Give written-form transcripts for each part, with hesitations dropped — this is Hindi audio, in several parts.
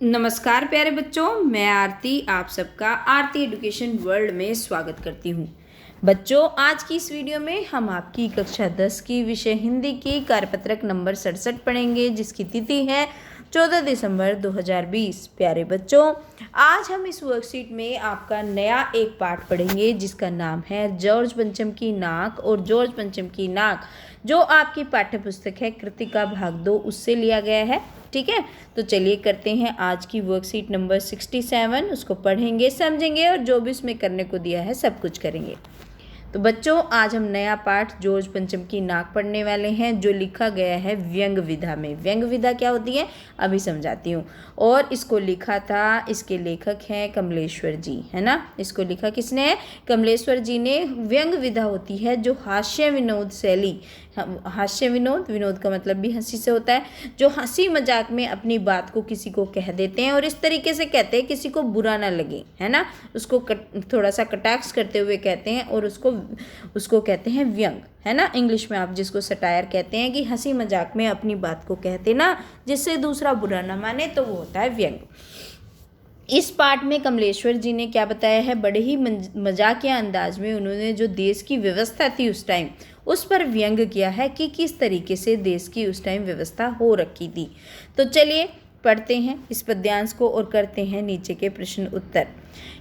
नमस्कार प्यारे बच्चों, मैं आरती आप सबका आरती एजुकेशन वर्ल्ड में स्वागत करती हूँ। बच्चों, आज की इस वीडियो में हम आपकी कक्षा 10 की विषय हिंदी की कार्यपत्रक नंबर 67 पढ़ेंगे, जिसकी तिथि है 14 दिसंबर 2020। प्यारे बच्चों, आज हम इस वर्कशीट में आपका नया एक पाठ पढ़ेंगे जिसका नाम है जॉर्ज पंचम की नाक। और जॉर्ज पंचम की नाक जो आपकी पाठ्य पुस्तक है कृतिका भाग 2 उससे लिया गया है। ठीक है, तो चलिए करते हैं आज की वर्कशीट नंबर 67। उसको पढ़ेंगे, समझेंगे और जो भी उसमें करने को दिया है सब कुछ करेंगे। तो बच्चों, आज हम नया पाठ जॉर्ज पंचम की नाक पढ़ने वाले हैं, जो लिखा गया है व्यंग विधा में। व्यंग विधा क्या होती है अभी समझाती हूँ। और इसको लिखा था, इसके लेखक हैं कमलेश्वर जी, है ना। इसको लिखा किसने है? कमलेश्वर जी ने। व्यंग विधा होती है जो हास्य विनोद शैली, हास्य विनोद, विनोद का मतलब भी हंसी से होता है, जो हंसी मजाक में अपनी बात को किसी को कह देते हैं और इस तरीके से कहते हैं किसी को बुरा ना लगे, है ना। उसको थोड़ा सा कटाक्ष करते हुए कहते हैं और उसको कहते हैं व्यंग, है ना। इंग्लिश में आप जिसको सटायर कहते हैं, कि हंसी मजाक में अपनी बात को कहते ना जिससे दूसरा बुरा ना माने, तो वो होता है व्यंग। इस पाठ में कमलेश्वर जी ने क्या बताया है, बड़े ही मजाकिया अंदाज में उन्होंने जो देश की व्यवस्था थी उस टाइम, उस पर व्यंग किया है कि किस तरीके से देश की उस टाइम व्यवस्था हो रखी थी। तो चलिए पढ़ते हैं इस पद्यांश को और करते हैं नीचे के प्रश्न उत्तर।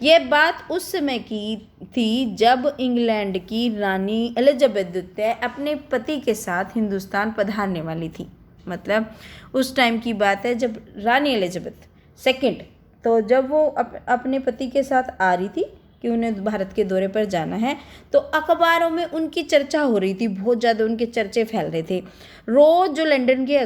यह बात उस समय की थी जब इंग्लैंड की रानी एलिजाबेथ द्वितीय अपने पति के साथ हिंदुस्तान पधारने वाली थी। मतलब उस टाइम की बात है जब रानी एलिजाबेथ सेकंड, तो जब वो अपने पति के साथ आ रही थी कि उन्हें भारत के दौरे पर जाना है, तो अखबारों में उनकी चर्चा हो रही थी, बहुत ज़्यादा उनके चर्चे फैल रहे थे। रोज़ जो लंदन के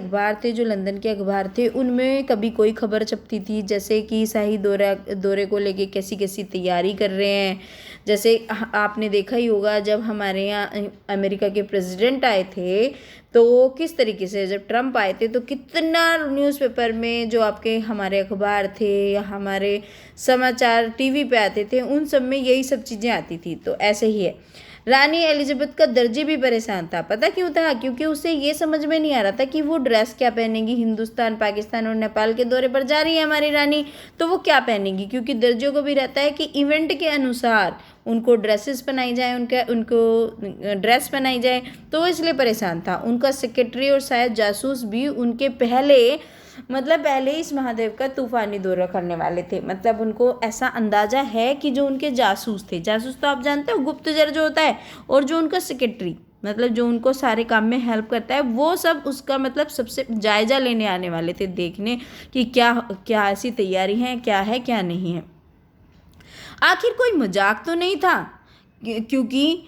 अखबार थे उनमें कभी कोई खबर छपती थी, जैसे कि शाही दौरे को लेके कैसी कैसी तैयारी कर रहे हैं। जैसे आपने देखा ही होगा जब हमारे यहाँ अमेरिका के प्रेसिडेंट आए थे, तो किस तरीके से जब ट्रम्प आए थे तो कितना न्यूज़पेपर में जो आपके हमारे अखबार थे या हमारे समाचार टीवी पे आते थे, उन सब में यही सब चीज़ें आती थी। तो ऐसे ही है, रानी एलिजाबेथ का दर्जी भी परेशान था। पता क्यों था? क्योंकि उसे ये समझ में नहीं आ रहा था कि वो ड्रेस क्या पहनेगी। हिंदुस्तान, पाकिस्तान और नेपाल के दौरे पर जा रही है हमारी रानी, तो वो क्या पहनेगी, क्योंकि दर्जियों को भी रहता है कि इवेंट के अनुसार उनको ड्रेसेस पहनाई जाए, उनको ड्रेस पहनाई जाए, तो वो इसलिए परेशान था। उनका सेक्रेटरी और शायद जासूस भी उनके पहले इस महादेव का तूफानी दौरा करने वाले थे। मतलब उनको ऐसा अंदाजा है कि जो उनके जासूस थे, जासूस तो आप जानते हो गुप्तचर जो होता है, और जो उनका सेक्रेटरी मतलब जो उनको सारे काम में हेल्प करता है, वो सब उसका मतलब सबसे जायजा लेने आने वाले थे, देखने कि क्या क्या ऐसी तैयारी है, क्या है क्या नहीं है। आखिर कोई मजाक तो नहीं था, क्योंकि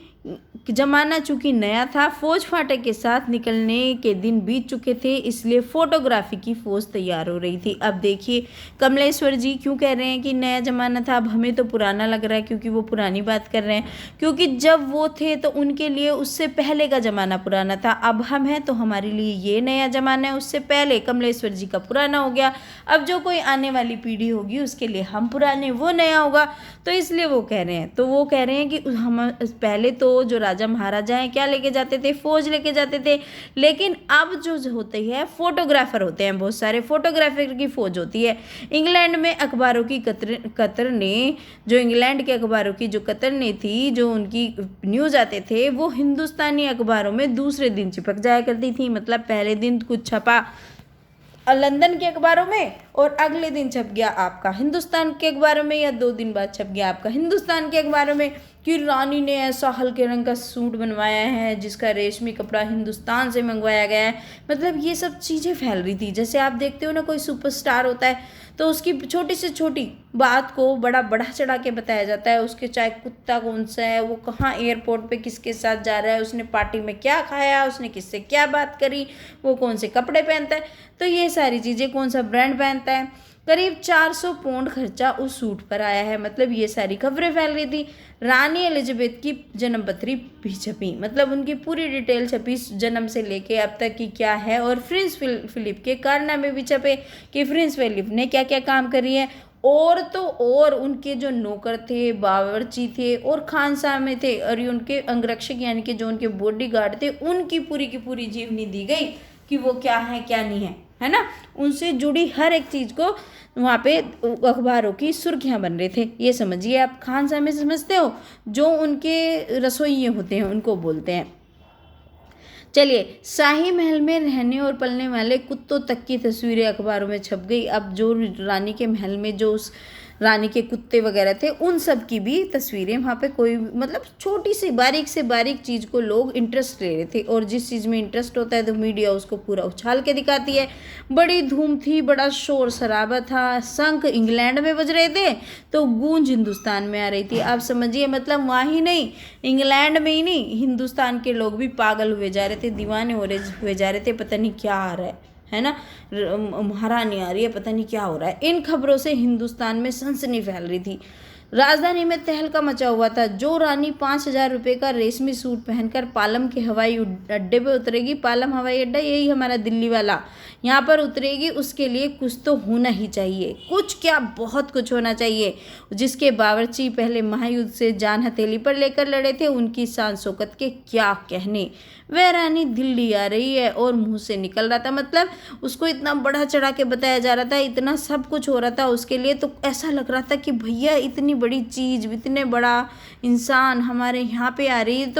जमाना चूंकि नया था, फौज फाटक के साथ निकलने के दिन बीत चुके थे, इसलिए फोटोग्राफी की फौज तैयार हो रही थी। अब देखिए कमलेश्वर जी क्यों कह रहे हैं कि नया जमाना था, अब हमें तो पुराना लग रहा है, क्योंकि वो पुरानी बात कर रहे हैं। क्योंकि जब वो थे तो उनके लिए उससे पहले का ज़माना पुराना था, अब हम हैं तो हमारे लिए ये नया ज़माना है। उससे पहले कमलेश्वर जी का पुराना हो गया, अब जो कोई आने वाली पीढ़ी होगी उसके लिए हम पुराने, वो नया होगा। तो इसलिए वो कह रहे हैं, तो वो कह रहे हैं कि हम पहले तो जो राजा महाराजा हैं क्या लेके जाते थे, फौज लेके जाते थे, लेकिन अब जो होते हैं फोटोग्राफर होते हैं, बहुत सारे फोटोग्राफर की फौज होती है। इंग्लैंड में अखबारों की कतर ने जो इंग्लैंड के अखबारों की जो कतर ने थी, जो उनकी न्यूज़ आते थे, वो हिंदुस्तानी अखबारों में दूसरे दिन चिपक जाया करती थी। मतलब पहले दिन कुछ छपा लंदन के अखबारों में और अगले दिन छप गया आपका हिंदुस्तान के अखबारों में, या 2 दिन बाद छप गया आपका हिंदुस्तान के अखबारों में कि रानी ने ऐसा हल्के रंग का सूट बनवाया है जिसका रेशमी कपड़ा हिंदुस्तान से मंगवाया गया है। मतलब ये सब चीज़ें फैल रही थी। जैसे आप देखते हो ना, कोई सुपरस्टार होता है तो उसकी छोटी से छोटी बात को बड़ा बढ़ा चढ़ा के बताया जाता है। उसके चाहे कुत्ता कौन सा है, वो कहाँ एयरपोर्ट पे किसके साथ जा रहा है, उसने पार्टी में क्या खाया, उसने किससे क्या बात करी, वो कौन से कपड़े पहनता है, तो ये सारी चीज़ें, कौन सा ब्रांड पहनता है। करीब 400 पाउंड खर्चा उस सूट पर आया है। मतलब ये सारी खबरें फैल रही थी। रानी एलिजाबेथ की जन्मपत्री भी छपी, मतलब उनकी पूरी डिटेल छपी, जन्म से लेके अब तक की क्या है। और प्रिंस फिलिप के कारनामे भी छपे कि प्रिंस फिलिप ने क्या क्या काम करी है। और तो और उनके जो नौकर थे, बावर्ची थे और खानसामे थे, और उनके अंगरक्षक यानी कि जो उनके बॉडीगार्ड थे, उनकी पूरी की पूरी जीवनी दी गई कि वो क्या है क्या नहीं है, है ना, उनसे जुड़ी हर एक चीज़ को वहाँ पे अखबारों की सुर्खियाँ बन रहे थे। ये समझिए आप, खानसामे समझते हो, जो उनके रसोइये होते हैं उनको बोलते हैं। चलिए, शाही महल में रहने और पलने वाले कुत्तों तक की तस्वीरें अखबारों में छप गई। अब जो रानी के महल में जो उस रानी के कुत्ते वगैरह थे, उन सब की भी तस्वीरें वहाँ पे, कोई मतलब छोटी सी बारीक से बारीक चीज़ को लोग इंटरेस्ट ले रहे थे, और जिस चीज़ में इंटरेस्ट होता है तो मीडिया उसको पूरा उछाल के दिखाती है। बड़ी धूम थी, बड़ा शोर शराबा था, शंख इंग्लैंड में बज रहे थे तो गूंज हिंदुस्तान में आ रही थी। आप समझिए, मतलब वहाँ ही नहीं, इंग्लैंड में ही नहीं, हिंदुस्तान के लोग भी पागल हुए जा रहे थे, दीवाने हुए जा रहे थे, पता नहीं क्या आ रहा है ना, महारानी आ रही है, पता नहीं क्या हो रहा है। इन खबरों से हिंदुस्तान में सनसनी फैल रही थी। राजधानी में तहलका मचा हुआ था। जो रानी 5,000 रुपये का रेशमी सूट पहनकर पालम के हवाई अड्डे पे उतरेगी, पालम हवाई अड्डा यही हमारा दिल्ली वाला, यहाँ पर उतरेगी, उसके लिए कुछ तो होना ही चाहिए, कुछ क्या बहुत कुछ होना चाहिए। जिसके बावर्ची पहले महायुद्ध से जान हथेली पर लेकर लड़े थे, उनकी शान शौकत के क्या कहने। वह रानी दिल्ली आ रही है और मुंह से निकल रहा था, मतलब उसको इतना बड़ा चढ़ा के बताया जा रहा था, इतना सब कुछ हो रहा था उसके लिए, तो ऐसा लग रहा था कि भैया इतनी बड़ी चीज़, इतने बड़ा इंसान हमारे यहाँ पे आ रही है।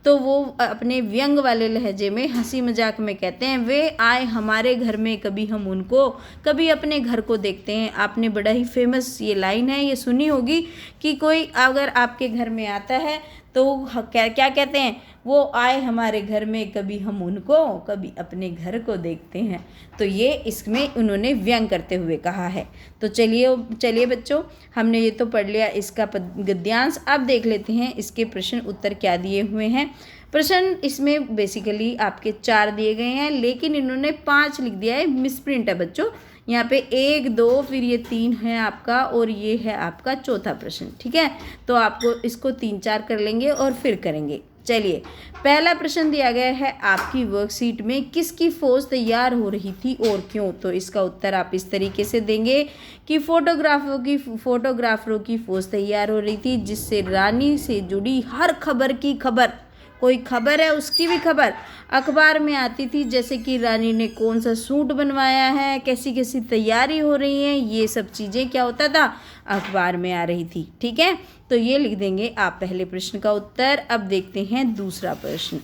तो वो अपने व्यंग वाले लहजे में हंसी मजाक में कहते हैं, वे आए हमारे घर में, कभी हम उनको, कभी अपने घर को देखते हैं। आपने बड़ा ही फेमस ये लाइन है, ये सुनी होगी कि कोई अगर आपके घर में आता है तो क्या क्या कहते हैं, वो आए हमारे घर में, कभी हम उनको, कभी अपने घर को देखते हैं। तो ये इसमें उन्होंने व्यंग करते हुए कहा है। तो चलिए बच्चों, हमने ये तो पढ़ लिया इसका गद्यांश। अब देख लेते हैं इसके प्रश्न उत्तर क्या दिए हुए हैं। प्रश्न इसमें बेसिकली आपके 4 दिए गए हैं, लेकिन इन्होंने 5 लिख दिया है, मिसप्रिंट है बच्चों। यहाँ पे 1, 2, फिर ये 3 है आपका, और ये है आपका चौथा प्रश्न। ठीक है, तो आपको इसको 3, 4 कर लेंगे और फिर करेंगे। चलिए, पहला प्रश्न दिया गया है आपकी वर्कशीट में, किसकी फौज तैयार हो रही थी और क्यों। तो इसका उत्तर आप इस तरीके से देंगे कि फोटोग्राफरों की फौज तैयार हो रही थी, जिससे रानी से जुड़ी हर खबर की खबर, कोई खबर है उसकी भी खबर अखबार में आती थी, जैसे कि रानी ने कौन सा सूट बनवाया है, कैसी कैसी तैयारी हो रही है, ये सब चीज़ें क्या होता था, अखबार में आ रही थी। ठीक है, तो ये लिख देंगे आप पहले प्रश्न का उत्तर। अब देखते हैं दूसरा प्रश्न।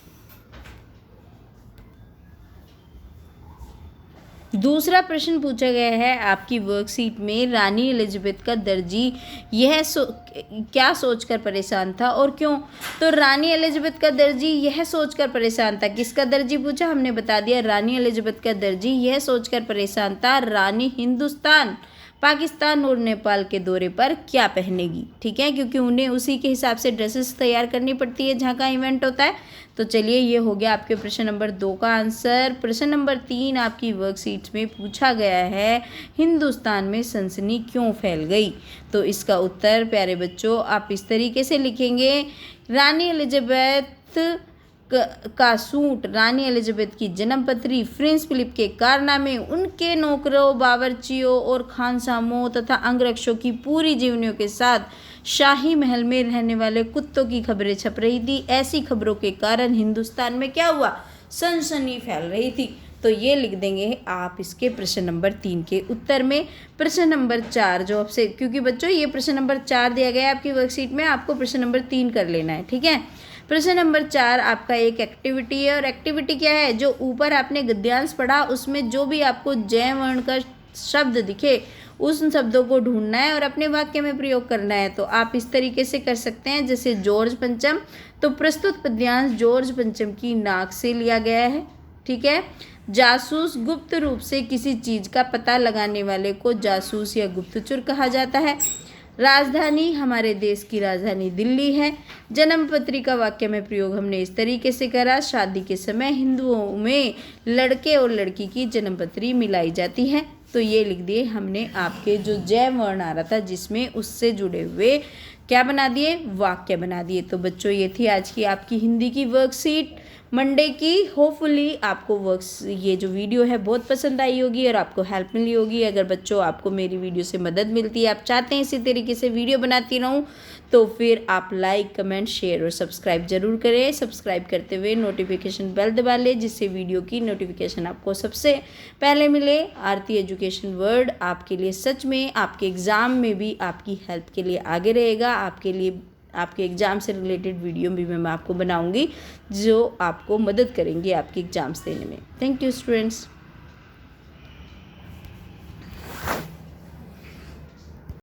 दूसरा प्रश्न पूछा गया है आपकी वर्कशीट में, रानी एलिजाबेथ का दर्जी क्या सोचकर परेशान था और क्यों। तो रानी एलिजाबेथ का दर्जी यह सोचकर परेशान था, किसका दर्जी पूछा, हमने बता दिया रानी एलिजाबेथ का दर्जी यह सोचकर परेशान था, रानी हिंदुस्तान, पाकिस्तान और नेपाल के दौरे पर क्या पहनेगी। ठीक है, क्योंकि उन्हें उसी के हिसाब से ड्रेसेस तैयार करनी पड़ती है जहाँ का इवेंट होता है। तो चलिए, ये हो गया आपके प्रश्न नंबर 2 का आंसर। प्रश्न नंबर 3 आपकी वर्कशीट में पूछा गया है, हिंदुस्तान में सनसनी क्यों फैल गई। तो इसका उत्तर प्यारे बच्चों आप इस तरीके से लिखेंगे, रानी एलिजाबेथ का सूट, रानी एलिजाबेथ की जन्मपत्री, प्रिंस फिलिप के कारनामे, उनके नौकरों, बावर्चियों और खानसामों तथा अंगरक्षकों की पूरी जीवनियों के साथ शाही महल में रहने वाले कुत्तों की खबरें छप रही थी। ऐसी खबरों के कारण हिंदुस्तान में क्या हुआ, सनसनी फैल रही थी। तो ये लिख देंगे आप इसके प्रश्न नंबर 3 के उत्तर में। प्रश्न नंबर 4 जो आपसे, क्योंकि बच्चों ये प्रश्न नंबर 4 दिया गया है आपकी वर्कशीट में, आपको प्रश्न नंबर 3 कर लेना है। ठीक है, प्रश्न नंबर 4 आपका एक एक्टिविटी है, और एक्टिविटी क्या है, जो ऊपर आपने गद्यांश पढ़ा उसमें जो भी आपको जय वर्ण का शब्द दिखे उन शब्दों को ढूंढना है और अपने वाक्य में प्रयोग करना है। तो आप इस तरीके से कर सकते हैं, जैसे जॉर्ज पंचम, तो प्रस्तुत पद्यांश जॉर्ज पंचम की नाक से लिया गया है। ठीक है, जासूस, गुप्त रूप से किसी चीज़ का पता लगाने वाले को जासूस या गुप्तचर कहा जाता है। राजधानी, हमारे देश की राजधानी दिल्ली है। जन्म पत्रिका वाक्य में प्रयोग हमने इस तरीके से करा, शादी के समय हिंदुओं में लड़के और लड़की की जन्म पत्री मिलाई जाती है। तो ये लिख दिए हमने आपके जो जय वर्ण आ रहा था जिसमें, उससे जुड़े हुए क्या बना दिए, वाक्य बना दिए। तो बच्चों ये थी आज की आपकी हिंदी की वर्कशीट। मंडे की। होपफुली आपको वर्क्स ये जो वीडियो है बहुत पसंद आई होगी और आपको हेल्प मिली होगी। अगर बच्चों आपको मेरी वीडियो से मदद मिलती है, आप चाहते हैं इसी तरीके से वीडियो बनाती रहूं, तो फिर आप लाइक, कमेंट, शेयर और सब्सक्राइब ज़रूर करें। सब्सक्राइब करते हुए नोटिफिकेशन बेल दबा लें, जिससे वीडियो की नोटिफिकेशन आपको सबसे पहले मिले। आरती एजुकेशन वर्ल्ड आपके लिए सच में आपके एग्ज़ाम में भी आपकी हेल्प के लिए आगे रहेगा। आपके लिए आपके एग्ज़ाम से रिलेटेड वीडियो भी मैं आपको बनाऊंगी जो आपको मदद करेंगी आपके एग्ज़ाम्स देने में। Thank you students.